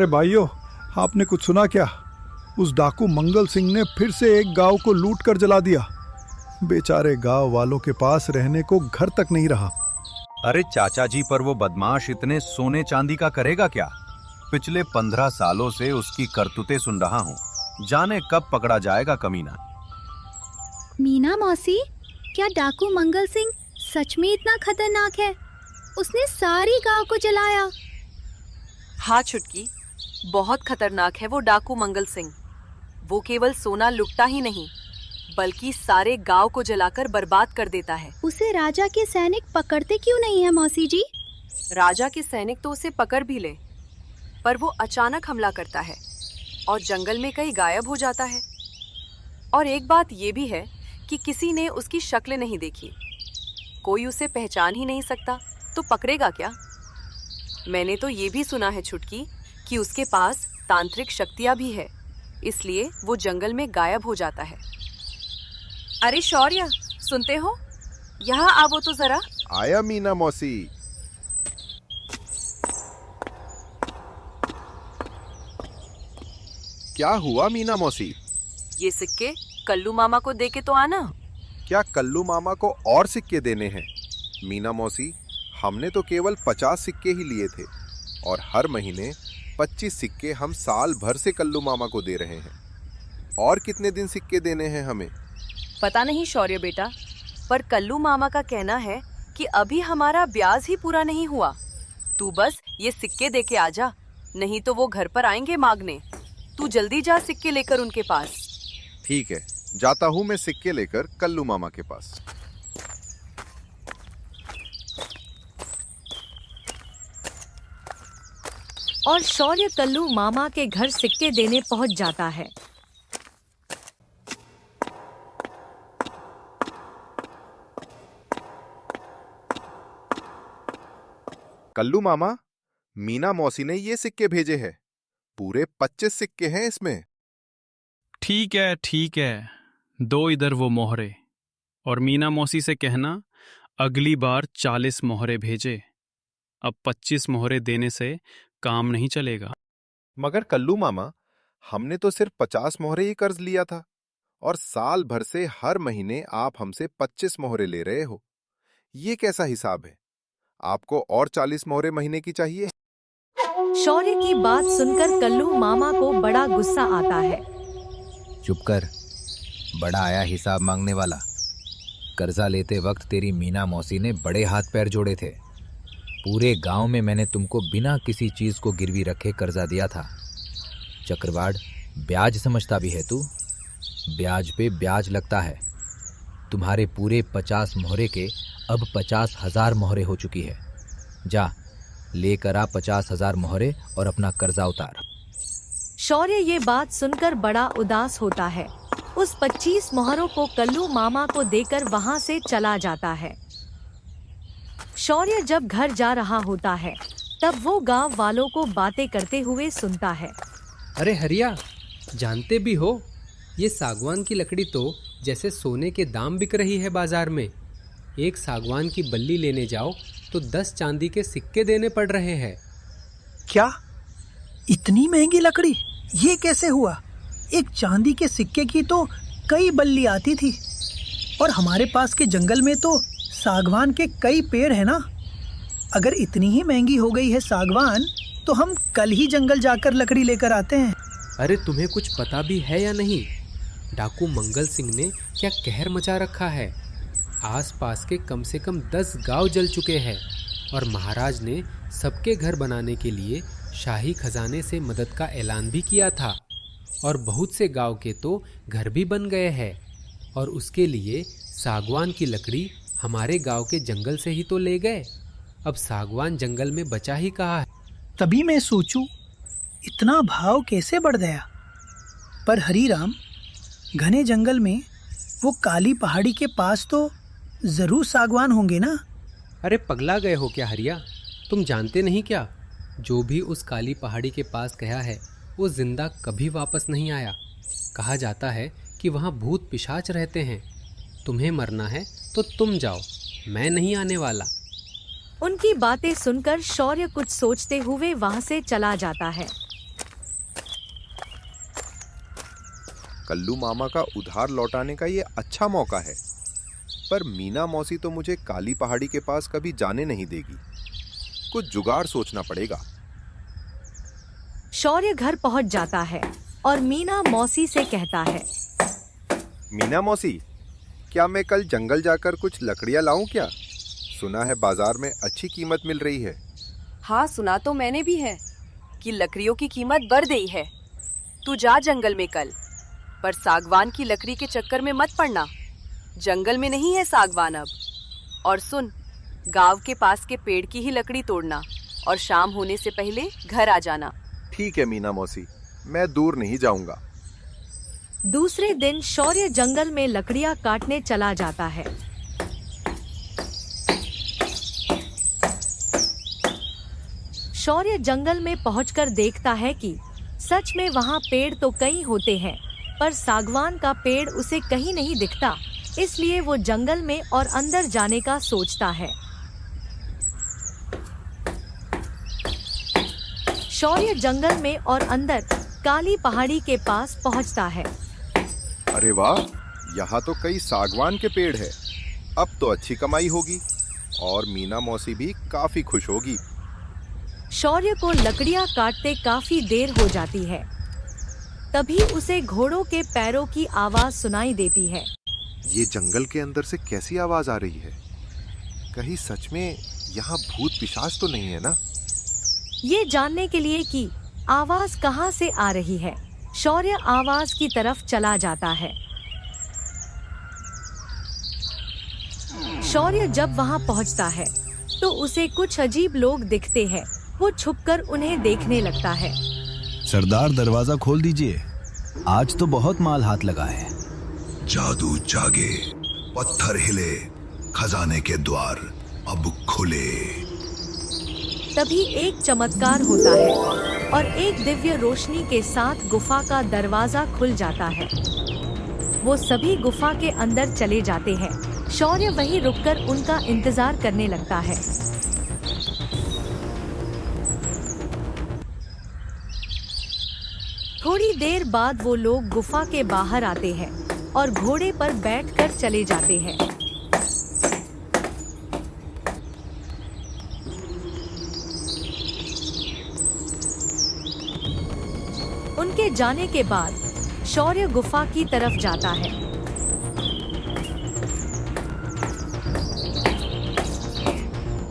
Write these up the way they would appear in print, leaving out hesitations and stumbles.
अरे भाइयों, आपने कुछ सुना क्या? उस डाकू मंगल सिंह ने फिर से एक गांव को लूट कर जला दिया। बेचारे गांव वालों के पास रहने को घर तक नहीं रहा। अरे चाचा जी, पर वो बदमाश इतने सोने चांदी का करेगा क्या? पिछले 15 सालों से उसकी करतूतें सुन रहा हूँ। जाने कब पकड़ा जाएगा कमीना। मीना मौसी, क्या डाकू मंगल सिंह सच में इतना खतरनाक है? उसने सारी गांव को जलाया। हाँ छुटकी, बहुत खतरनाक है वो डाकू मंगल सिंह। वो केवल सोना लुटता ही नहीं, बल्कि सारे गांव को जलाकर बर्बाद कर देता है। उसे राजा के सैनिक पकड़ते क्यों नहीं है मौसी जी? राजा के सैनिक तो उसे पकड़ भी ले, पर वो अचानक हमला करता है और जंगल में कहीं गायब हो जाता है। और एक बात ये भी है कि किसी ने उसकी शक्ल नहीं देखी। कोई उसे पहचान ही नहीं सकता, तो पकड़ेगा क्या? मैंने तो ये भी सुना है छुटकी कि उसके पास तांत्रिक शक्तियां भी है, इसलिए वो जंगल में गायब हो जाता है। अरे शौर्य, सुनते हो? यहाँ आवो तो जरा। आया मीना मौसी। क्या हुआ मीना मौसी? ये सिक्के कल्लू मामा को दे के तो आना। क्या कल्लू मामा को और सिक्के देने हैं? मीना मौसी, हमने तो केवल 50 सिक्के ही लिए थे और हर महीने 25 सिक्के हम साल भर से कल्लू मामा को दे रहे हैं। और कितने दिन सिक्के देने हैं हमें? पता नहीं शौर्य बेटा, पर कल्लू मामा का कहना है कि अभी हमारा ब्याज ही पूरा नहीं हुआ। तू बस ये सिक्के दे के आजा, नहीं तो वो घर पर आएंगे मांगने। तू जल्दी जा सिक्के लेकर उनके पास। ठीक है, जाता हूँ मैं सिक्के लेकर कल्लू मामा के पास। और शौर्य कल्लू मामा के घर सिक्के देने पहुंच जाता है। कल्लू मामा, मीना मौसी ने ये सिक्के भेजे हैं। पूरे 25 सिक्के हैं इसमें। ठीक है, दो इधर वो मोहरे, और मीना मौसी से कहना अगली बार 40 मोहरे भेजे। अब 25 मोहरे देने से काम नहीं चलेगा। मगर कल्लू मामा, हमने तो सिर्फ 50 मोहरे ही कर्ज लिया था और साल भर से हर महीने आप हमसे 25 मोहरे ले रहे हो। ये कैसा हिसाब है? आपको और 40 मोहरे महीने की चाहिए। शौर्य की बात सुनकर कल्लू मामा को बड़ा गुस्सा आता है। चुप कर, बड़ा आया हिसाब मांगने वाला। कर्जा लेते वक्त तेरी मीना मौसी ने बड़े हाथ पैर जोड़े थे। पूरे गांव में मैंने तुमको बिना किसी चीज को गिरवी रखे कर्जा दिया था। चक्रवाड़ ब्याज समझता भी है तू? ब्याज पे ब्याज लगता है। तुम्हारे पूरे 50 मोहरे के अब 50,000 मोहरे हो चुकी है। जा लेकर आ 50,000 मोहरे और अपना कर्जा उतार। शौर्य ये बात सुनकर बड़ा उदास होता है। उस 25 मोहरों को कल्लू मामा को देकर वहां से चला जाता है। शौर्य जब घर जा रहा होता है, तब वो गांव वालों को बातें करते हुए सुनता है। अरे हरिया, जानते भी हो, ये सागवान की लकड़ी तो जैसे सोने के दाम बिक रही है बाजार में। एक सागवान की बल्ली लेने जाओ तो 10 चांदी के सिक्के देने पड़ रहे हैं। क्या? इतनी महंगी लकड़ी? ये कैसे हुआ? एक चांदी के सिक्के की तो कई बल्ली आती थी, और हमारे पास के जंगल में तो सागवान के कई पेड़ हैं ना। अगर इतनी ही महंगी हो गई है सागवान, तो हम कल ही जंगल जाकर लकड़ी लेकर आते हैं। अरे तुम्हें कुछ पता भी है या नहीं, डाकू मंगल सिंह ने क्या कहर मचा रखा है। आसपास के कम से कम 10 गांव जल चुके हैं और महाराज ने सबके घर बनाने के लिए शाही खजाने से मदद का ऐलान भी किया था। और बहुत से गांव के तो घर भी बन गए हैं, और उसके लिए सागवान की लकड़ी हमारे गांव के जंगल से ही तो ले गए। अब सागवान जंगल में बचा ही कहाँ है। तभी मैं सोचूं, इतना भाव कैसे बढ़ गया। पर हरीराम, घने जंगल में वो काली पहाड़ी के पास तो जरूर सागवान होंगे ना। अरे पगला गए हो क्या हरिया? तुम जानते नहीं क्या, जो भी उस काली पहाड़ी के पास गया है वो जिंदा कभी वापस नहीं आया। कहा जाता है कि वहाँ भूत पिशाच रहते हैं। तुम्हें मरना है तो तुम जाओ, मैं नहीं आने वाला। उनकी बातें सुनकर शौर्य कुछ सोचते हुए वहां से चला जाता है। कल्लू मामा का उधार लौटाने का ये अच्छा मौका है। पर मीना मौसी तो मुझे काली पहाड़ी के पास कभी जाने नहीं देगी। कुछ जुगाड़ सोचना पड़ेगा। शौर्य घर पहुंच जाता है और मीना मौसी से कहता है, मीना मौसी, क्या मैं कल जंगल जाकर कुछ लकड़ियां लाऊं क्या? सुना है बाजार में अच्छी कीमत मिल रही है। हाँ, सुना तो मैंने भी है कि लकड़ियों की कीमत बढ़ गई है। तू जा जंगल में कल, पर सागवान की लकड़ी के चक्कर में मत पड़ना। जंगल में नहीं है सागवान अब। और सुन, गांव के पास के पेड़ की ही लकड़ी तोड़ना और शाम होने से पहले घर आ जाना। ठीक है मीना मौसी, मैं दूर नहीं जाऊंगा। दूसरे दिन शौर्य जंगल में लकड़ियां काटने चला जाता है। शौर्य जंगल में पहुंचकर देखता है कि सच में वहां पेड़ तो कई होते हैं, पर सागवान का पेड़ उसे कहीं नहीं दिखता। इसलिए वो जंगल में और अंदर जाने का सोचता है। शौर्य जंगल में और अंदर काली पहाड़ी के पास पहुंचता है। अरे वाह, यहाँ तो कई सागवान के पेड़ है। अब तो अच्छी कमाई होगी और मीना मौसी भी काफी खुश होगी। शौर्य को लकड़ियां काटते काफी देर हो जाती है। तभी उसे घोड़ों के पैरों की आवाज सुनाई देती है। ये जंगल के अंदर से कैसी आवाज आ रही है? कहीं सच में यहाँ भूत पिशाच तो नहीं है ना? ये जानने के लिए कि आवाज कहाँ से आ रही है, शौर्य आवाज की तरफ चला जाता है। शौर्य जब वहाँ पहुँचता है तो उसे कुछ अजीब लोग दिखते हैं। वो छुपकर उन्हें देखने लगता है। सरदार, दरवाजा खोल दीजिए, आज तो बहुत माल हाथ लगा है। जादू जागे, पत्थर हिले, खजाने के द्वार अब खुले। तभी एक चमत्कार होता है और एक दिव्य रोशनी के साथ गुफा का दरवाजा खुल जाता है। वो सभी गुफा के अंदर चले जाते हैं। शौर्य वहीं रुककर उनका इंतजार करने लगता है। थोड़ी देर बाद वो लोग गुफा के बाहर आते हैं और घोड़े पर बैठकर चले जाते हैं। उनके जाने के बाद शौर्य गुफा की तरफ जाता है।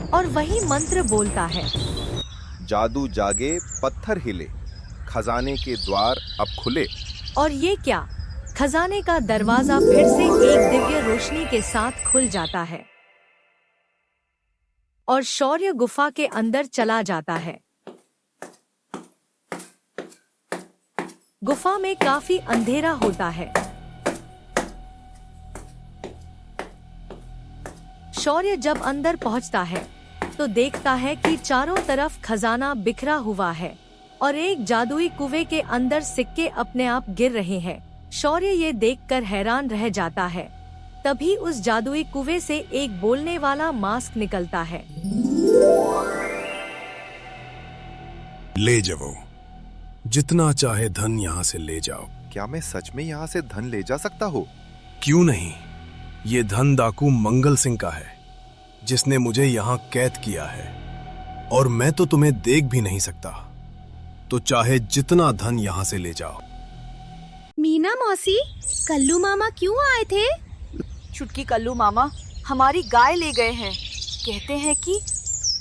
और वही मंत्र बोलता है। जादू जागे, पत्थर हिले, खजाने के द्वार अब खुले। और ये क्या, खजाने का दरवाजा फिर से एक दिव्य रोशनी के साथ खुल जाता है और शौर्य गुफा के अंदर चला जाता है। गुफा में काफी अंधेरा होता है। शौर्य जब अंदर पहुंचता है तो देखता है कि चारों तरफ खजाना बिखरा हुआ है और एक जादुई कुएं के अंदर सिक्के अपने आप गिर रहे हैं। शौर्य ये देखकर हैरान रह जाता है। तभी उस जादुई कुएं से एक बोलने वाला मास्क निकलता है। ले जाओ, जितना चाहे धन यहाँ से ले जाओ। क्या मैं सच में यहाँ से धन ले जा सकता हूँ? क्यों नहीं, ये धन डाकू मंगल सिंह का है, जिसने मुझे यहाँ कैद किया है और मैं तो तुम्हें देख भी नहीं सकता। तो चाहे जितना धन यहाँ से ले जाओ। मीना मौसी, कल्लू मामा क्यों आए थे? छुटकी कल्लू मामा हमारी गाय ले गए हैं। कहते हैं कि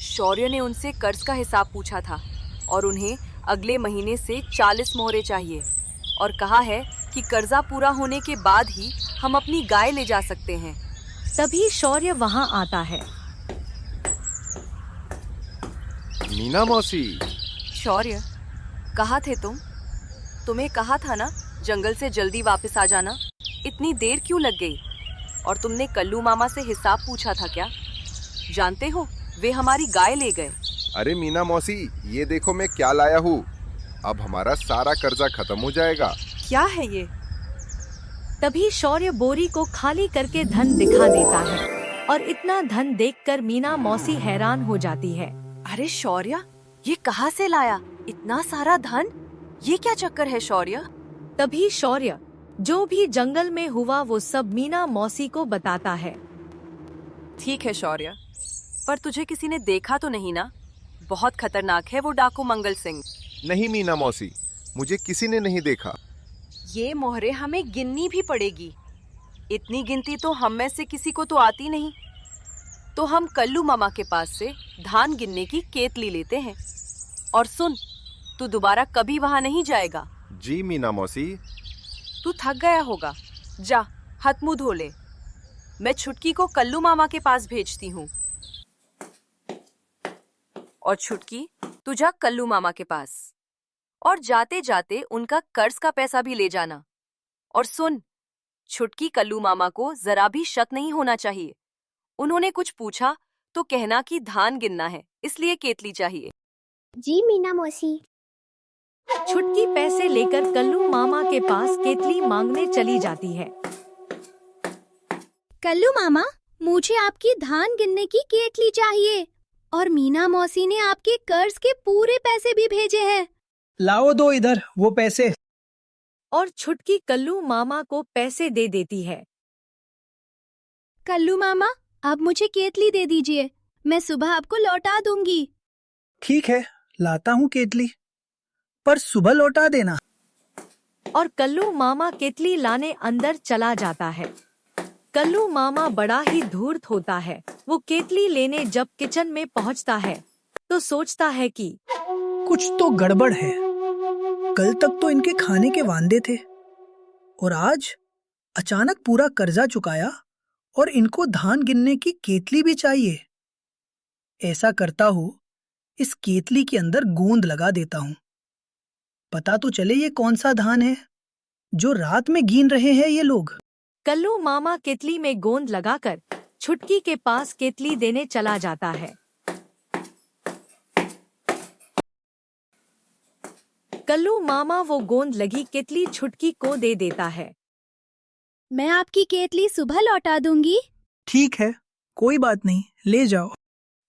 शौर्य ने उनसे कर्ज का हिसाब पूछा था और उन्हें अगले महीने से 40 मोहरे चाहिए और कहा है कि कर्जा पूरा होने के बाद ही हम अपनी गाय ले जा सकते हैं। तभी शौर्य वहाँ आता है। मीना मौसी। शौर्य, कहाँ थे तुम? तुम्हें कहा था ना जंगल से जल्दी वापस आ जाना। इतनी देर क्यों लग गई? और तुमने कल्लू मामा से हिसाब पूछा था क्या? जानते हो, वे हमारी गाय ले गए। अरे मीना मौसी, ये देखो मैं क्या लाया हूँ। अब हमारा सारा कर्जा खत्म हो जाएगा। क्या है ये? तभी शौर्य बोरी को खाली करके धन दिखा देता है और इतना धन देखकर मीना मौसी हैरान हो जाती है। अरे शौर्य, ये कहाँ से लाया इतना सारा धन? ये क्या चक्कर है शौर्य? तभी शौर्य जो भी जंगल में हुआ वो सब मीना मौसी को बताता है। ठीक है शौर्य, पर तुझे किसी ने देखा तो नहीं ना? बहुत खतरनाक है वो डाकू मंगल सिंह। नहीं मीना मौसी, मुझे किसी ने नहीं देखा। ये मोहरे हमें गिननी भी पड़ेगी। इतनी गिनती तो हम में से किसी को तो आती नहीं। तो हम कल्लू मामा के पास से धान गिनने की केतली लेते हैं। और सुन, तू दोबारा कभी वहां नहीं जाएगा। जी मीना मौसी। तू थक गया होगा, जा हाथ मुंह धो ले। मैं छुटकी को कल्लू मामा के पास भेजती हूँ। और छुटकी, तू जा कल्लू मामा के पास और जाते जाते उनका कर्ज का पैसा भी ले जाना। और सुन, छुटकी कल्लू मामा को जरा भी शक नहीं होना चाहिए। उन्होंने कुछ पूछा तो कहना कि धान गिनना है, इसलिए केतली चाहिए। जी मीना मौसी। छुटकी पैसे लेकर कल्लू मामा के पास केतली मांगने चली जाती है। कल्लू मामा, मुझे आपकी धान गिनने की केतली चाहिए और मीना मौसी ने आपके कर्ज के पूरे पैसे भी भेजे हैं। लाओ दो इधर वो पैसे। और छुटकी कल्लू मामा को पैसे दे देती है। कल्लू मामा, अब मुझे केतली दे दीजिए, मैं सुबह आपको लौटा दूंगी। ठीक है, लाता हूँ केतली, पर सुबह लौटा देना। और कल्लू मामा केतली लाने अंदर चला जाता है। कल्लू मामा बड़ा ही धूर्त होता है। वो केतली लेने जब किचन में पहुंचता है तो सोचता है कि कुछ तो गड़बड़ है। कल तक तो इनके खाने के वांदे थे और आज अचानक पूरा कर्जा चुकाया और इनको धान गिनने की केतली भी चाहिए। ऐसा करता हूँ, इस केतली के अंदर गोंद लगा देता हूँ। पता तो चले ये कौन सा धान है जो रात में गिन रहे हैं ये लोग। कल्लू मामा केतली में गोंद लगाकर छुटकी के पास केतली देने चला जाता है। कल्लू मामा वो गोंद लगी केतली छुटकी को दे देता है। मैं आपकी केतली सुबह लौटा दूंगी। ठीक है, कोई बात नहीं, ले जाओ।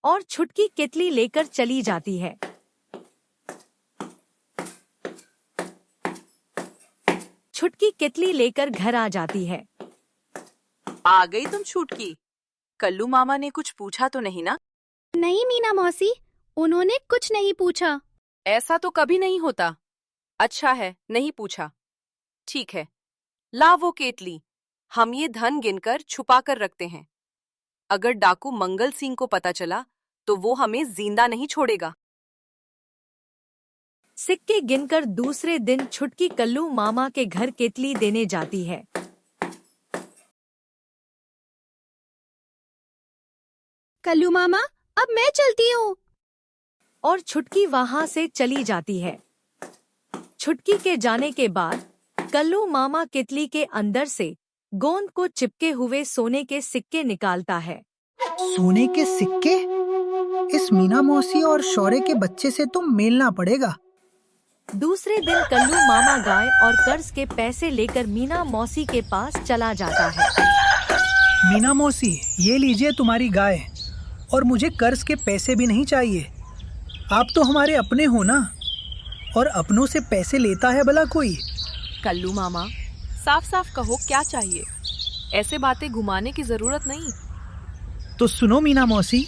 और छुटकी केतली लेकर चली जाती है। छुटकी केतली लेकर घर आ जाती है। आ गई तुम छुटकी? कल्लू मामा ने कुछ पूछा तो नहीं ना? नहीं मीना मौसी, उन्होंने कुछ नहीं पूछा। ऐसा तो कभी नहीं होता। अच्छा है, नहीं पूछा। ठीक है, ला वो केतली। हम ये धन गिनकर छुपा कर रखते हैं। अगर डाकू मंगल सिंह को पता चला तो वो हमें जिंदा नहीं छोड़ेगा। सिक्के गिनकर दूसरे दिन छुटकी कल्लू मामा के घर केतली देने जाती है। कल्लू मामा, अब मैं चलती हूँ। और छुटकी वहां से चली जाती है। छुटकी के जाने के बाद कल्लू मामा केतली के अंदर से गोंद को चिपके हुए सोने के सिक्के निकालता है। सोने के सिक्के? इस मीना मौसी और शौर्य के बच्चे से तो मेलना पड़ेगा। दूसरे दिन कल्लू मामा गाय और कर्ज के पैसे लेकर मीना मौसी के पास चला जाता है। मीना मौसी, ये लीजिए तुम्हारी गाय, और मुझे कर्ज के पैसे भी नहीं चाहिए। आप तो हमारे अपने हो ना, और अपनों से पैसे लेता है भला कोई? कल्लू मामा, साफ साफ कहो क्या चाहिए। ऐसे बातें घुमाने की जरूरत नहीं। तो सुनो मीना मौसी,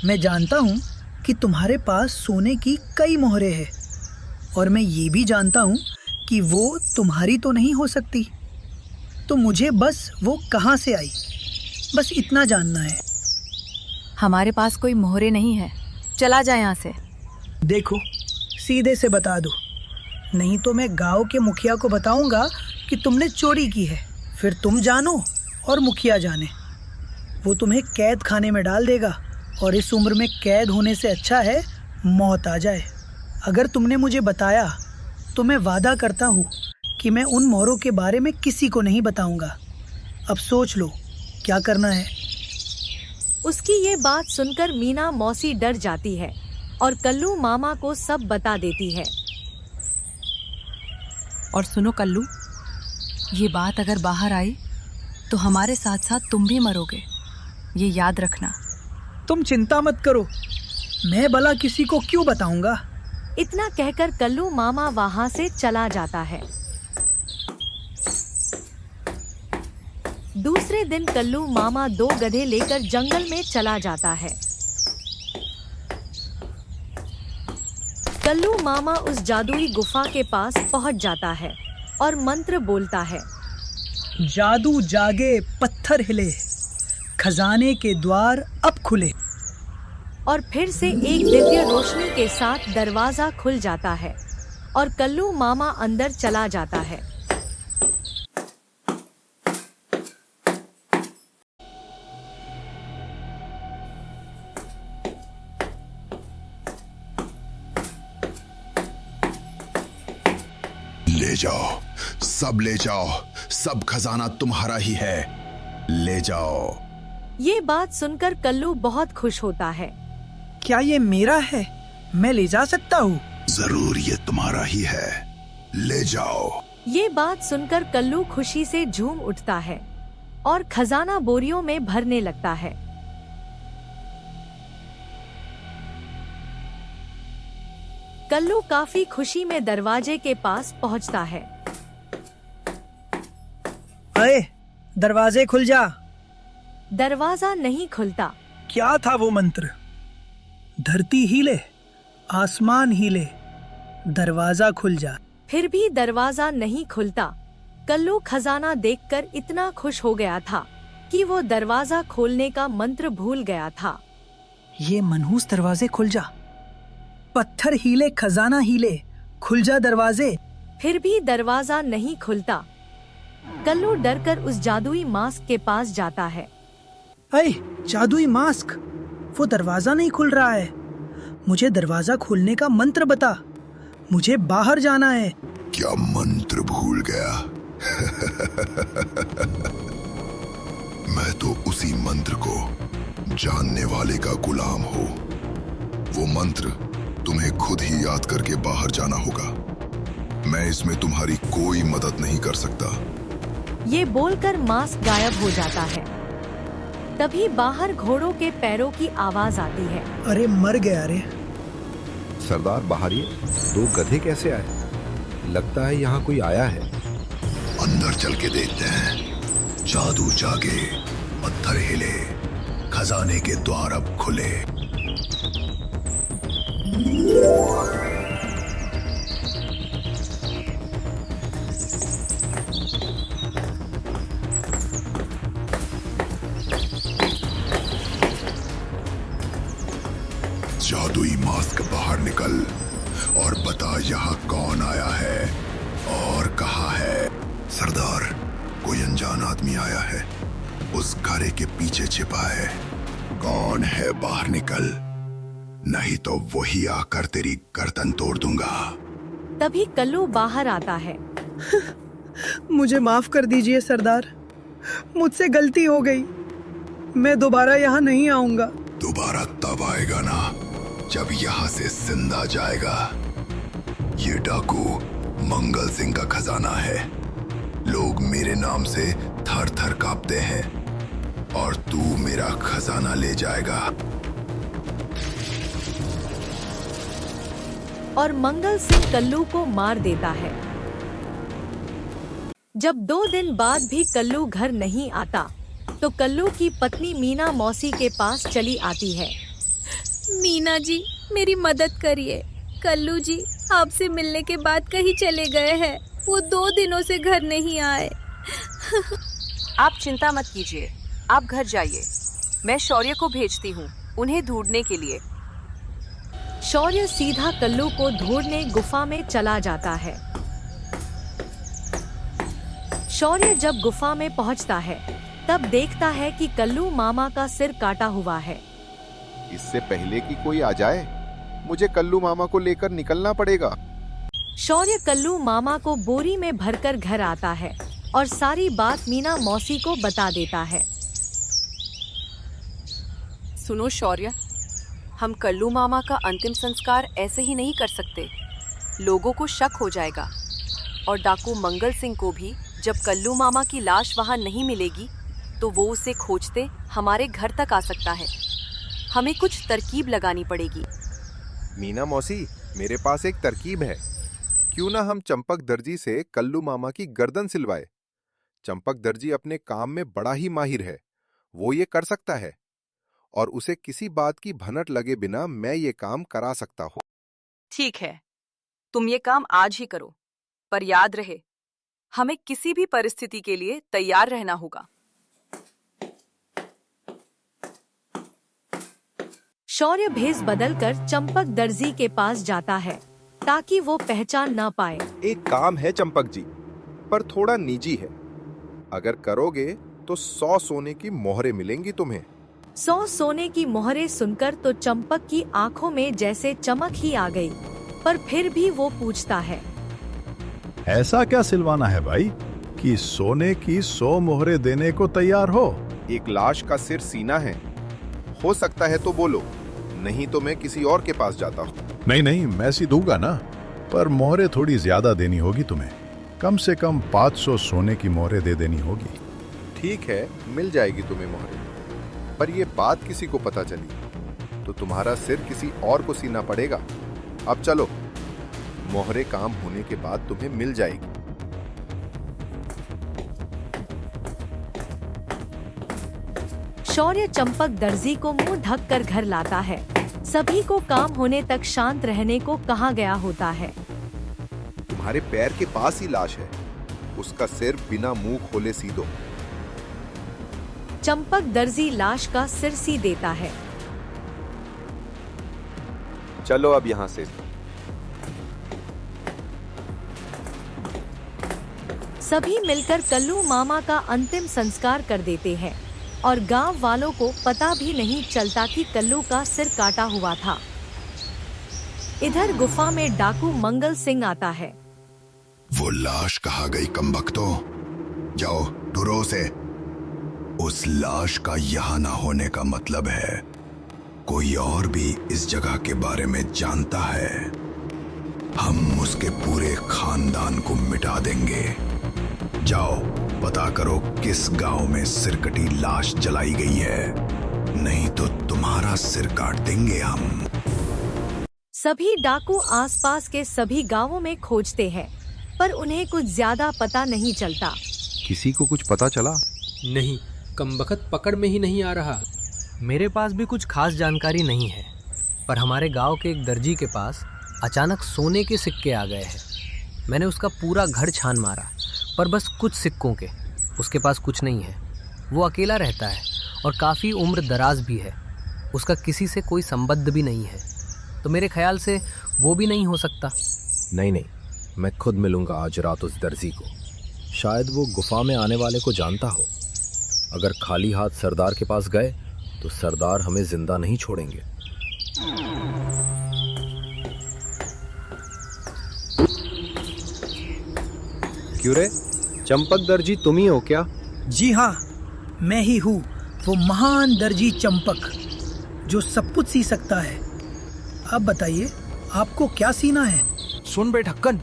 मैं जानता हूँ कि तुम्हारे पास सोने की कई मोहरें हैं, और मैं ये भी जानता हूँ कि वो तुम्हारी तो नहीं हो सकती। तो मुझे बस वो कहाँ से आई, बस इतना जानना है। हमारे पास कोई मोहरे नहीं है, चला जा यहाँ से। देखो, सीधे से बता दो, नहीं तो मैं गांव के मुखिया को बताऊंगा कि तुमने चोरी की है। फिर तुम जानो और मुखिया जाने, वो तुम्हें कैद खाने में डाल देगा। और इस उम्र में कैद होने से अच्छा है मौत आ जाए। अगर तुमने मुझे बताया तो मैं वादा करता हूँ कि मैं उन मोहरों के बारे में किसी को नहीं बताऊंगा। अब सोच लो क्या करना है। उसकी ये बात सुनकर मीना मौसी डर जाती है और कल्लू मामा को सब बता देती है। और सुनो कल्लू, ये बात अगर बाहर आई तो हमारे साथ साथ तुम भी मरोगे, ये याद रखना। तुम चिंता मत करो, मैं भला किसी को क्यों बताऊंगा। इतना कहकर कल्लू मामा वहां से चला जाता है। दूसरे दिन कल्लू मामा 2 गधे लेकर जंगल में चला जाता है। कल्लू मामा उस जादुई गुफा के पास पहुंच जाता है और मंत्र बोलता है। जादू जागे, पत्थर हिले, खजाने के द्वार अब खुले। और फिर से एक दिव्य रोशनी के साथ दरवाजा खुल जाता है और कल्लू मामा अंदर चला जाता है। ले जाओ, सब ले जाओ, सब खजाना तुम्हारा ही है, ले जाओ। ये बात सुनकर कल्लू बहुत खुश होता है। क्या ये मेरा है? मैं ले जा सकता हूँ? जरूर ये तुम्हारा ही है, ले जाओ। ये बात सुनकर कल्लू खुशी से झूम उठता है और खजाना बोरियों में भरने लगता है। कल्लू काफी खुशी में दरवाजे के पास पहुंचता है। अरे दरवाजे खुल जा। दरवाजा नहीं खुलता। क्या था वो मंत्र? धरती हिले, आसमान हिले, दरवाजा खुल जा। फिर भी दरवाजा नहीं खुलता। कल्लू खजाना देखकर इतना खुश हो गया था कि वो दरवाजा खोलने का मंत्र भूल गया था। ये मनहूस दरवाजे खुल जा। पत्थर हिले, खजाना हिले, खुल जा दरवाजे। फिर भी दरवाजा नहीं खुलता। कल्लू डरकर उस जादुई मास्क के पास जाता है। अरे जादुई मास्क, वो दरवाजा नहीं खुल रहा है। मुझे दरवाजा खोलने का मंत्र बता, मुझे बाहर जाना है। क्या मंत्र भूल गया? मैं तो उसी मंत्र को जानने वाले का गुलाम हूँ। वो मंत्र तुम्हें खुद ही याद करके बाहर जाना होगा। मैं इसमें तुम्हारी कोई मदद नहीं कर सकता। ये बोलकर मास्क गायब हो जाता है। तभी बाहर घोड़ों के पैरों की आवाज आती है। अरे मर गया रे। सरदार बाहर ये 2 गधे कैसे आए? लगता है यहाँ कोई आया है। अंदर चल के देखते हैं। जादू जागे, पत्थर हिले, खजाने के द्वार अब खुले। जादुई मास्क बाहर निकल और बता यहाँ कौन आया है और कहाँ है। सरदार, कोई अनजान आदमी आया है, उस घरे के पीछे छिपा है। कौन है? बाहर निकल, नहीं तो वही आकर तेरी गर्दन तोड़ दूंगा। तभी कल्लू बाहर आता है। मुझे माफ कर दीजिए सरदार, मुझसे गलती हो गई। मैं दोबारा यहाँ नहीं आऊंगा। दोबारा तब आएगा ना जब यहाँ से जिंदा जाएगा। ये डाकू मंगल सिंह का खजाना है। लोग मेरे नाम से थर थर कांपते हैं और तू मेरा खजाना ले जाएगा। और मंगल सिंह कल्लू को मार देता है। जब 2 दिन बाद भी कल्लू घर नहीं आता तो कल्लू की पत्नी मीना मौसी के पास चली आती है। मीना जी, मेरी मदद करिए। कल्लू जी आपसे मिलने के बाद कहीं चले गए हैं। वो 2 दिनों से घर नहीं आए। आप चिंता मत कीजिए, आप घर जाइए। मैं शौर्य को भेजती हूँ उन्हें ढूंढने के लिए। शौर्य सीधा कल्लू को ढूंढने गुफा में चला जाता है। शौर्य जब गुफा में पहुंचता है तब देखता है कि कल्लू मामा का सिर काटा हुआ है। इससे पहले कि कोई आ जाए, मुझे कल्लू मामा को लेकर निकलना पड़ेगा। शौर्य कल्लू मामा को बोरी में भरकर घर आता है और सारी बात मीना मौसी को बता देता है। सुनो शौर्य, हम कल्लू मामा का अंतिम संस्कार ऐसे ही नहीं कर सकते। लोगों को शक हो जाएगा और डाकू मंगल सिंह को भी जब कल्लू मामा की लाश वहां नहीं मिलेगी तो वो उसे खोजते हमारे घर तक आ सकता है। हमें कुछ तरकीब लगानी पड़ेगी। मीना मौसी, मेरे पास एक तरकीब है। क्यों ना हम चंपक दर्जी से कल्लू मामा की गर्दन सिलवाए। चंपक दर्जी अपने काम में बड़ा ही माहिर है, वो ये कर सकता है और उसे किसी बात की भनक लगे बिना मैं ये काम करा सकता हूँ। ठीक है, तुम ये काम आज ही करो, पर याद रहे हमें किसी भी परिस्थिति के लिए तैयार रहना होगा। शौर्य भेष बदलकर चंपक दर्जी के पास जाता है ताकि वो पहचान ना पाए। एक काम है चंपक जी, पर थोड़ा निजी है। अगर करोगे तो 100 सोने की मोहरें मिलेंगी तुम्हें। 100 सोने की मोहरें सुनकर तो चंपक की आंखों में जैसे चमक ही आ गई, पर फिर भी वो पूछता है, ऐसा क्या सिलवाना है भाई कि सोने की 100 मोहरें देने को तैयार हो? एक लाश का सिर सीना है, हो सकता है तो बोलो, नहीं तो मैं किसी और के पास जाता हूँ। नहीं, मैं सी दूंगा ना, पर मोहरें थोड़ी ज्यादा देनी होगी तुम्हें। कम से कम 500 सोने की मोहरें दे देनी होगी। ठीक है, मिल जाएगी तुम्हें मोहरें, पर ये बात किसी को पता चली तो तुम्हारा सिर किसी और को सीना पड़ेगा। अब चलो, मोहरें काम होने के बाद तुम्हें मिल जाएगी। शौर्य चंपक दर्जी को मुंह ढक कर घर लाता है। सभी को काम होने तक शांत रहने को कहा गया होता है। तुम्हारे पैर के पास ही लाश है, उसका सिर बिना मुंह खोले सी दो। चंपक दर्जी लाश का सिर सी देता है। चलो अब यहाँ से। सभी मिलकर कल्लू मामा का अंतिम संस्कार कर देते हैं और गांव वालों को पता भी नहीं चलता कि कल्लू का सिर काटा हुआ था। इधर गुफा में डाकू मंगल सिंह आता है। वो लाश कहाँ गई कमबख्तों? जाओ ढूंढो उसे। उस लाश का यहाँ ना होने का मतलब है कोई और भी इस जगह के बारे में जानता है। हम उसके पूरे खानदान को मिटा देंगे। जाओ पता करो किस गांव में सिरकटी लाश जलाई गई है, नहीं तो तुम्हारा सिर काट देंगे हम। सभी डाकू आसपास के सभी गांवों में खोजते हैं, पर उन्हें कुछ ज्यादा पता नहीं चलता। किसी को कुछ पता चला? नहीं, कमबख्त पकड़ में ही नहीं आ रहा। मेरे पास भी कुछ खास जानकारी नहीं है, पर हमारे गांव के एक दर्जी के पास अचानक सोने के सिक्के आ गए हैं। मैंने उसका पूरा घर छान मारा, पर बस कुछ सिक्कों के। उसके पास कुछ नहीं है। वो अकेला रहता है और काफ़ी उम्र दराज भी है। उसका किसी से कोई संबंध भी नहीं है, तो मेरे ख्याल से वो भी नहीं हो सकता। नहीं, मैं खुद मिलूंगा आज रात उस दर्जी को। शायद वो गुफा में आने वाले को जानता हो। अगर खाली हाथ सरदार के पास गए तो सरदार हमें जिंदा नहीं छोड़ेंगे। क्यों रे, चंपक दर्जी तुम ही हो क्या? जी हाँ, मैं ही हूँ, वो महान दर्जी चंपक जो सब कुछ सी सकता है। आप बताइए, आपको क्या सीना है? सुन बे ढक्कन,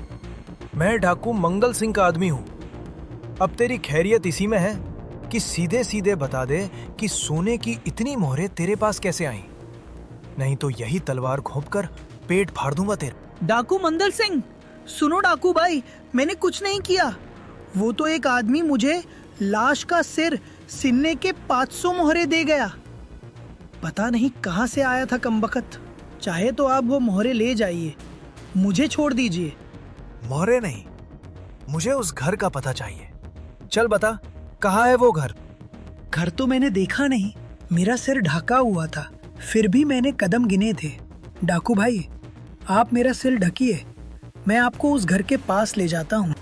मैं डाकू मंगल सिंह का आदमी हूँ। अब तेरी खैरियत इसी में है कि सीधे सीधे बता दे कि सोने की इतनी मोहरें तेरे पास कैसे आईं? नहीं तो यही तलवार घोंपकर पेट फाड़ दूंगा तेरा। डाकू मंगल सिंह, सुनो डाकू भाई, मैंने कुछ नहीं किया। वो तो एक आदमी मुझे लाश का सिर सिनने के 500 मोहरे दे गया। पता नहीं कहाँ से आया था कमबख्त। चाहे तो आप वो मोहरे ले जाइए, मुझे छोड़ दीजिए। मोहरे नहीं, मुझे उस घर का पता चाहिए। चल बता, कहाँ है वो घर? घर तो मैंने देखा नहीं, मेरा सिर ढका हुआ था, फिर भी मैंने कदम गिने थे। डाकू भाई, आप मेरा सिर ढकिए, मैं आपको उस घर के पास ले जाता हूँ।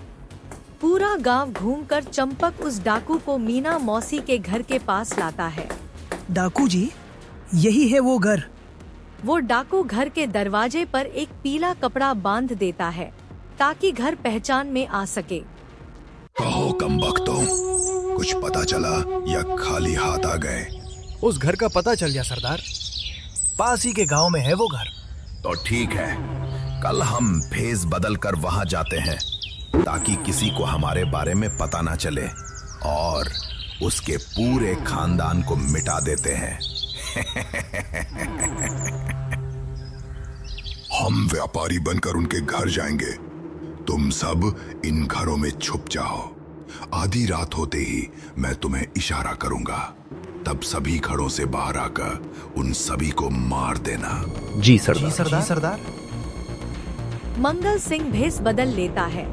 पूरा गांव घूमकर चंपक उस डाकू को मीना मौसी के घर के पास लाता है। डाकू जी, यही है वो घर। वो डाकू घर के दरवाजे पर एक पीला कपड़ा बांध देता है ताकि घर पहचान में आ सके। कहो कमबख्तों, कुछ पता चला या खाली हाथ आ गए? उस घर का पता चल गया सरदार, पास ही के गांव में है वो घर। तो ठीक है, कल हम भेष बदल कर वहां जाते हैं ताकि किसी को हमारे बारे में पता ना चले और उसके पूरे खानदान को मिटा देते हैं। हम व्यापारी बनकर उनके घर जाएंगे। तुम सब इन घरों में छुप जाओ आधी रात होते ही मैं तुम्हें इशारा करूंगा, तब सभी घरों से बाहर आकर उन सभी को मार देना। जी सरदार। जी सरदार। मंगल सिंह भेष बदल लेता है।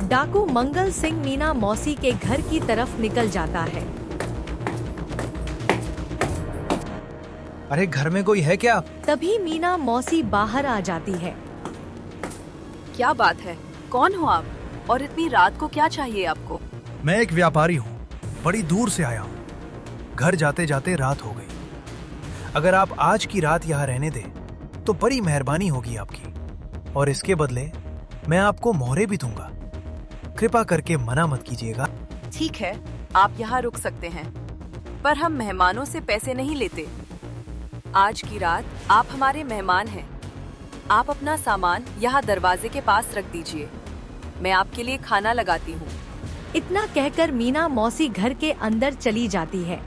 डाकू मंगल सिंह मीना मौसी के घर की तरफ निकल जाता है। अरे घर में कोई है क्या? तभी मीना मौसी बाहर आ जाती है। क्या बात है, कौन हो आप और इतनी रात को क्या चाहिए आपको? मैं एक व्यापारी हूँ, बड़ी दूर से आया हूँ। घर जाते जाते रात हो गई। अगर आप आज की रात यहाँ रहने दें तो बड़ी मेहरबानी होगी आपकी, और इसके बदले मैं आपको मोहरे भी दूंगा। कृपा करके मना मत कीजिएगा। ठीक है, आप यहाँ रुक सकते हैं, पर हम मेहमानों से पैसे नहीं लेते। आज की रात आप हमारे मेहमान हैं। आप अपना सामान यहाँ दरवाजे के पास रख दीजिए, मैं आपके लिए खाना लगाती हूँ। इतना कहकर मीना मौसी घर के अंदर चली जाती है।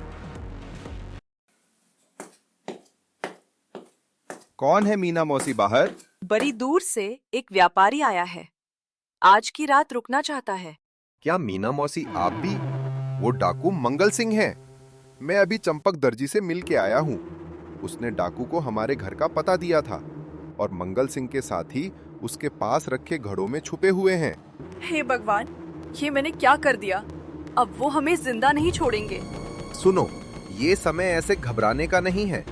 कौन है मीना मौसी बाहर? बड़ी दूर से एक व्यापारी आया है, आज की रात रुकना चाहता है। क्या मीना मौसी आप भी? वो डाकू मंगल सिंह हैं। मैं अभी चंपक दर्जी से मिल के आया हूँ। उसने डाकू को हमारे घर का पता दिया था और मंगल सिंह के साथी उसके पास रखे घड़ों में छुपे हुए हैं। हे भगवान, ये मैंने क्या कर दिया? अब वो हमें जिंदा नहीं छोड़ेंगे। सुनो, ये समय ऐसे घबराने का नहीं है।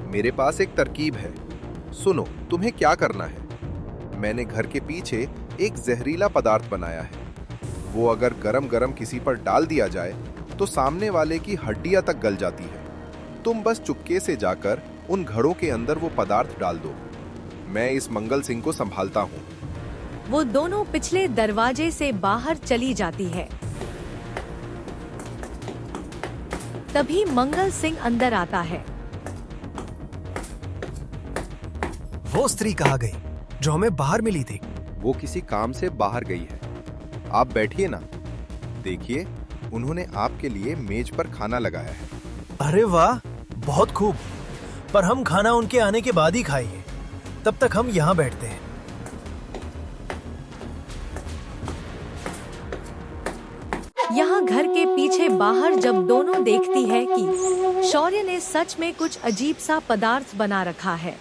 मेरे पास एक तरकीब है। सुनो, तुम्हें क्या करना है। मैंने घर के पीछे एक जहरीला पदार्थ बनाया है। वो अगर गरम गरम किसी पर डाल दिया जाए तो सामने वाले की हड्डियां तक गल जाती है। तुम बस चुपके से जाकर उन घड़ों के अंदर वो पदार्थ डाल दो। मैं इस मंगल सिंह को संभालता हूँ। वो दोनों पिछले दरवाजे से बाहर चली जाती है। तभी मंगल सिंह अंदर आता है। वो स्त्री कहाँ गई जो हमें बाहर मिली थी? वो किसी काम से बाहर गई है। आप बैठिए ना। देखिए, उन्होंने आपके लिए मेज पर खाना लगाया है। अरे वाह, बहुत खूब। पर हम खाना उनके आने के बाद ही खाएंगे, तब तक हम यहाँ बैठते हैं। यहाँ घर के पीछे बाहर जब दोनों देखती है कि शौर्य ने सच में कुछ अजीब सा पदार्थ बना रखा है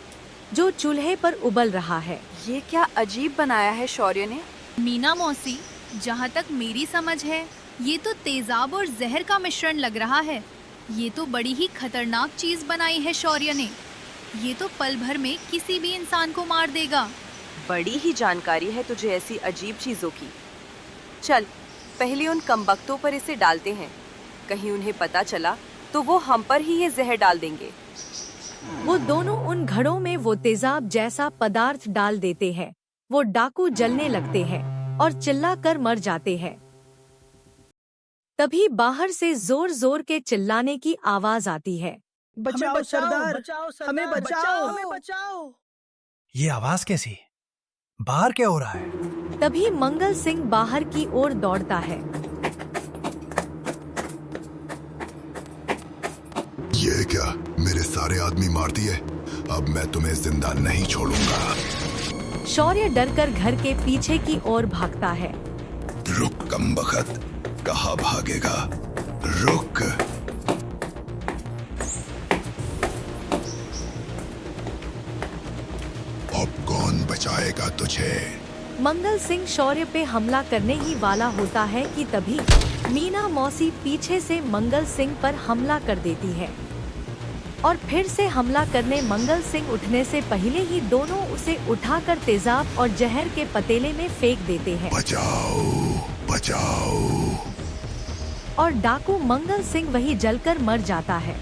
जो चूल्हे पर उबल रहा है। ये क्या अजीब बनाया है शौर्य ने? मीना मौसी, जहाँ तक मेरी समझ है, ये तो तेजाब और जहर का मिश्रण लग रहा है। ये तो बड़ी ही खतरनाक चीज बनाई है शौर्य ने। ये तो पल भर में किसी भी इंसान को मार देगा। बड़ी ही जानकारी है तुझे ऐसी अजीब चीजों की। चल, पहले उन कमबख्तों पर इसे डालते हैं। कहीं उन्हें पता चला तो वो हम पर ही ये जहर डाल देंगे। वो दोनों उन घड़ों में वो तेजाब जैसा पदार्थ डाल देते हैं। वो डाकू जलने लगते हैं और चिल्लाकर मर जाते हैं। तभी बाहर से जोर जोर के चिल्लाने की आवाज आती है। बचाओ सरदार, हमें बचाओ, हमें बचाओ। ये आवाज कैसी? बाहर क्या हो रहा है? तभी मंगल सिंह बाहर की ओर दौड़ता है। ये क्या, मेरे सारे आदमी मार दिए? अब मैं तुम्हें जिंदा नहीं छोड़ूंगा। शौर्य डरकर घर के पीछे की ओर भागता है। रुक कमबख्त, कहाँ भागेगा? रुक। अब कौन बचाएगा तुझे? मंगल सिंह शौर्य पे हमला करने ही वाला होता है कि तभी मीना मौसी पीछे से मंगल सिंह पर हमला कर देती है और फिर से हमला करने मंगल सिंह उठने से पहले ही दोनों उसे उठाकर तेजाब और जहर के पतीले में फेंक देते हैं। बचाओ, बचाओ। और डाकू मंगल सिंह वही जलकर मर जाता है।